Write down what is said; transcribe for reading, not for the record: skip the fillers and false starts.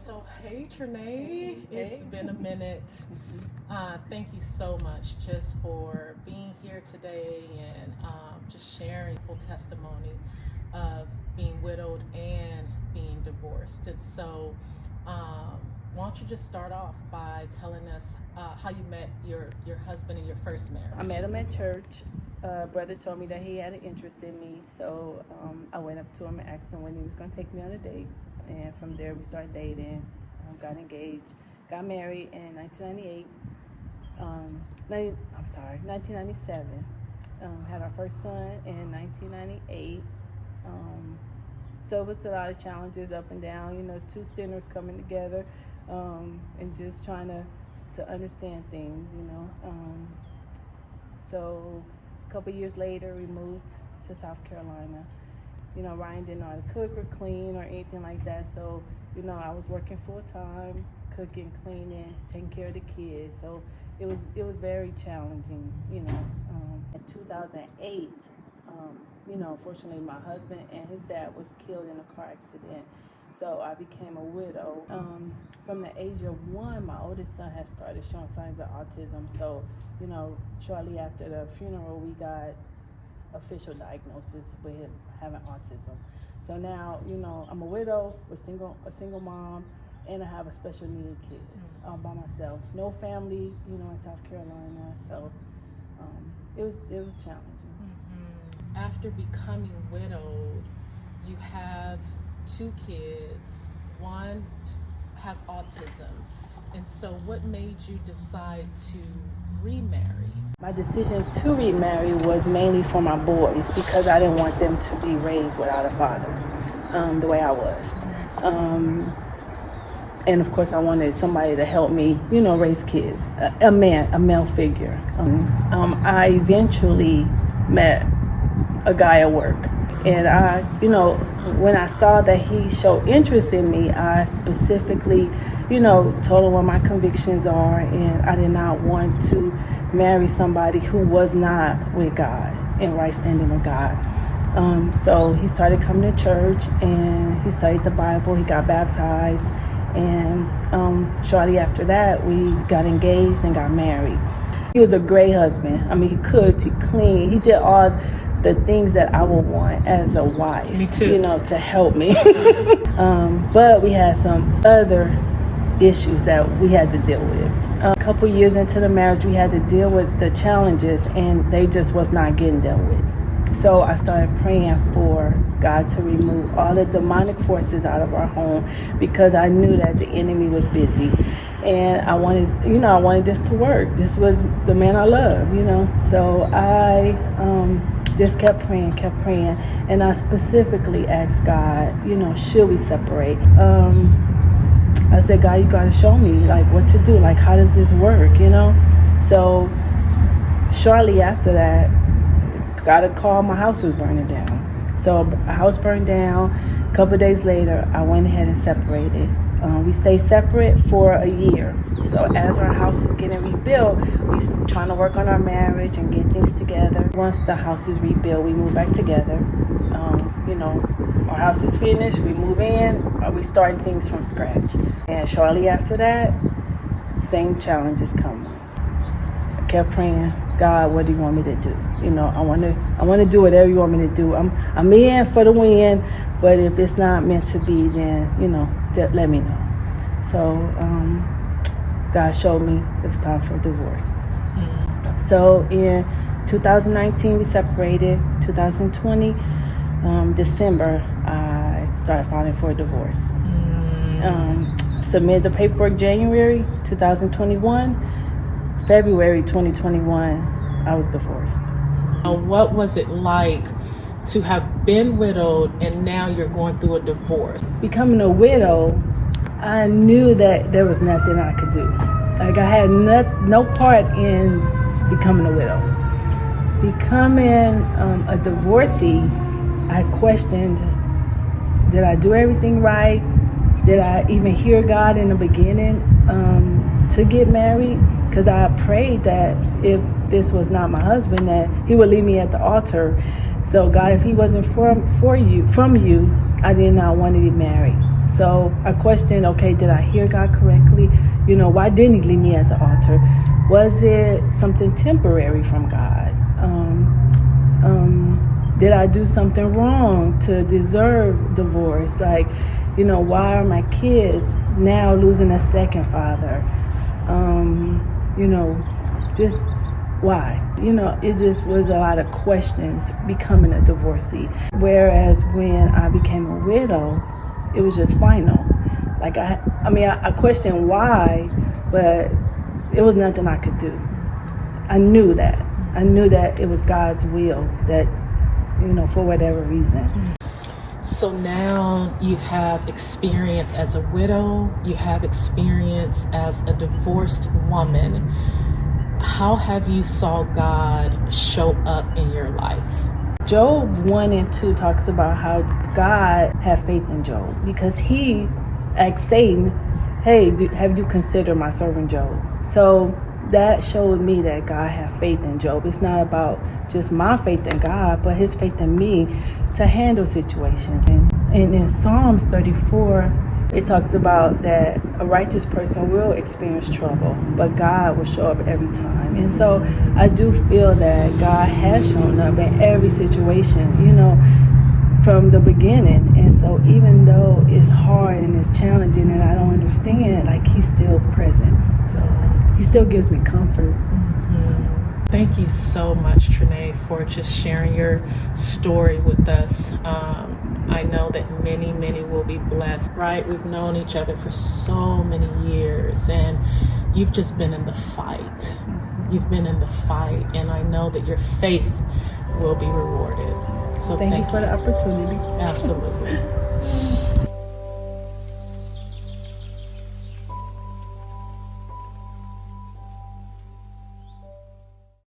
So, hey, Trinae, it's been a minute. Thank you so much just for being here today and just sharing full testimony of being widowed and being divorced. And so, why don't you just start off by telling us how you met your husband in your first marriage? I met him at church. Brother told me that he had an interest in me, so I went up to him and asked him when he was going to take me on a date. And from there we started dating, got engaged, got married in 1998. 1997. Had our first son in 1998. So it was a lot of challenges up and down, two sinners coming together and just trying to understand things, So a couple years later, we moved to South Carolina. Ryan didn't know how to cook or clean or anything like that. So, I was working full time, cooking, cleaning, taking care of the kids. So it was very challenging, In 2008, unfortunately, my husband and his dad was killed in a car accident. So I became a widow. From the age of 1, my oldest son had started showing signs of autism. So, shortly after the funeral, we got official diagnosis with him having autism. So now, I'm a widow, a single mom, and I have a special needed kid all by myself. No family, in South Carolina. So it was challenging. Mm-hmm. After becoming widowed, you have 2 kids. One has autism. And so what made you decide to remarry? My decision to remarry was mainly for my boys because I didn't want them to be raised without a father, the way I was. And of course I wanted somebody to help me, raise kids, a male figure. I eventually met a guy at work. And I, when I saw that he showed interest in me, I specifically, told him what my convictions are, and I did not want to marry somebody who was not with God, in right standing with God. So he started coming to church, and he studied the Bible, he got baptized, and shortly after that, we got engaged and got married. He was a great husband. I mean, he cooked, he cleaned, he did all the things that I would want as a wife. Me too. To help me. But we had some other issues that we had to deal with. A couple years into the marriage, we had to deal with the challenges, and they just was not getting dealt with. So I started praying for God to remove all the demonic forces out of our home because I knew that the enemy was busy. And I wanted this to work. This was the man I loved, So I just kept praying. And I specifically asked God, should we separate? I said, God, you got to show me, what to do. How does this work, So shortly after that, got a call, my house was burning down. So a house burned down. A couple of days later, I went ahead and separated. We stayed separate for a year. So as our house is getting rebuilt, we trying to work on our marriage and get things together. Once the house is rebuilt, we move back together. Our house is finished, we move in, we start things from scratch. And shortly after that, same challenges come. I kept praying, God, what do you want me to do? I want to do whatever you want me to do. I'm in for the win, but if it's not meant to be, then let me know. So God showed me it was time for a divorce. Mm-hmm. So in 2019 we separated. 2020 December I started filing for a divorce. Mm-hmm. Submitted the paperwork January 2021. February 2021 I was divorced. What was it like to have been widowed and now you're going through a divorce? Becoming a widow, I knew that there was nothing I could do. I had no part in becoming a widow. Becoming a divorcee, I questioned, did I do everything right? Did I even hear God in the beginning to get married? Because I prayed that if this was not my husband, that he would leave me at the altar. So God, if he wasn't from you, I did not want to be married. So I questioned, okay, did I hear God correctly? Why didn't he leave me at the altar? Was it something temporary from God? Did I do something wrong to deserve divorce? Like, why are my kids now losing a second father? Just why? It just was a lot of questions becoming a divorcee. Whereas when I became a widow, it was just final. Like I questioned why, but it was nothing I could do. I knew that it was God's will that, for whatever reason. So now you have experience as a widow, you have experience as a divorced woman. How have you saw God show up in your life? Job 1 and 2 talks about how God had faith in Job because he asked Satan, hey, have you considered my servant Job? So that showed me that God had faith in Job. It's not about just my faith in God, but his faith in me to handle situations. And in Psalms 34, it talks about that a righteous person will experience trouble, but God will show up every time. And so I do feel that God has shown up in every situation, from the beginning. And so even though it's hard and it's challenging and I don't understand, like, he's still present. So he still gives me comfort. Thank you so much, Trinae, for just sharing your story with us. I know that many, many will be blessed, right? We've known each other for so many years, and you've just been in the fight. You've been in the fight, and I know that your faith will be rewarded. So thank you for the opportunity. Absolutely.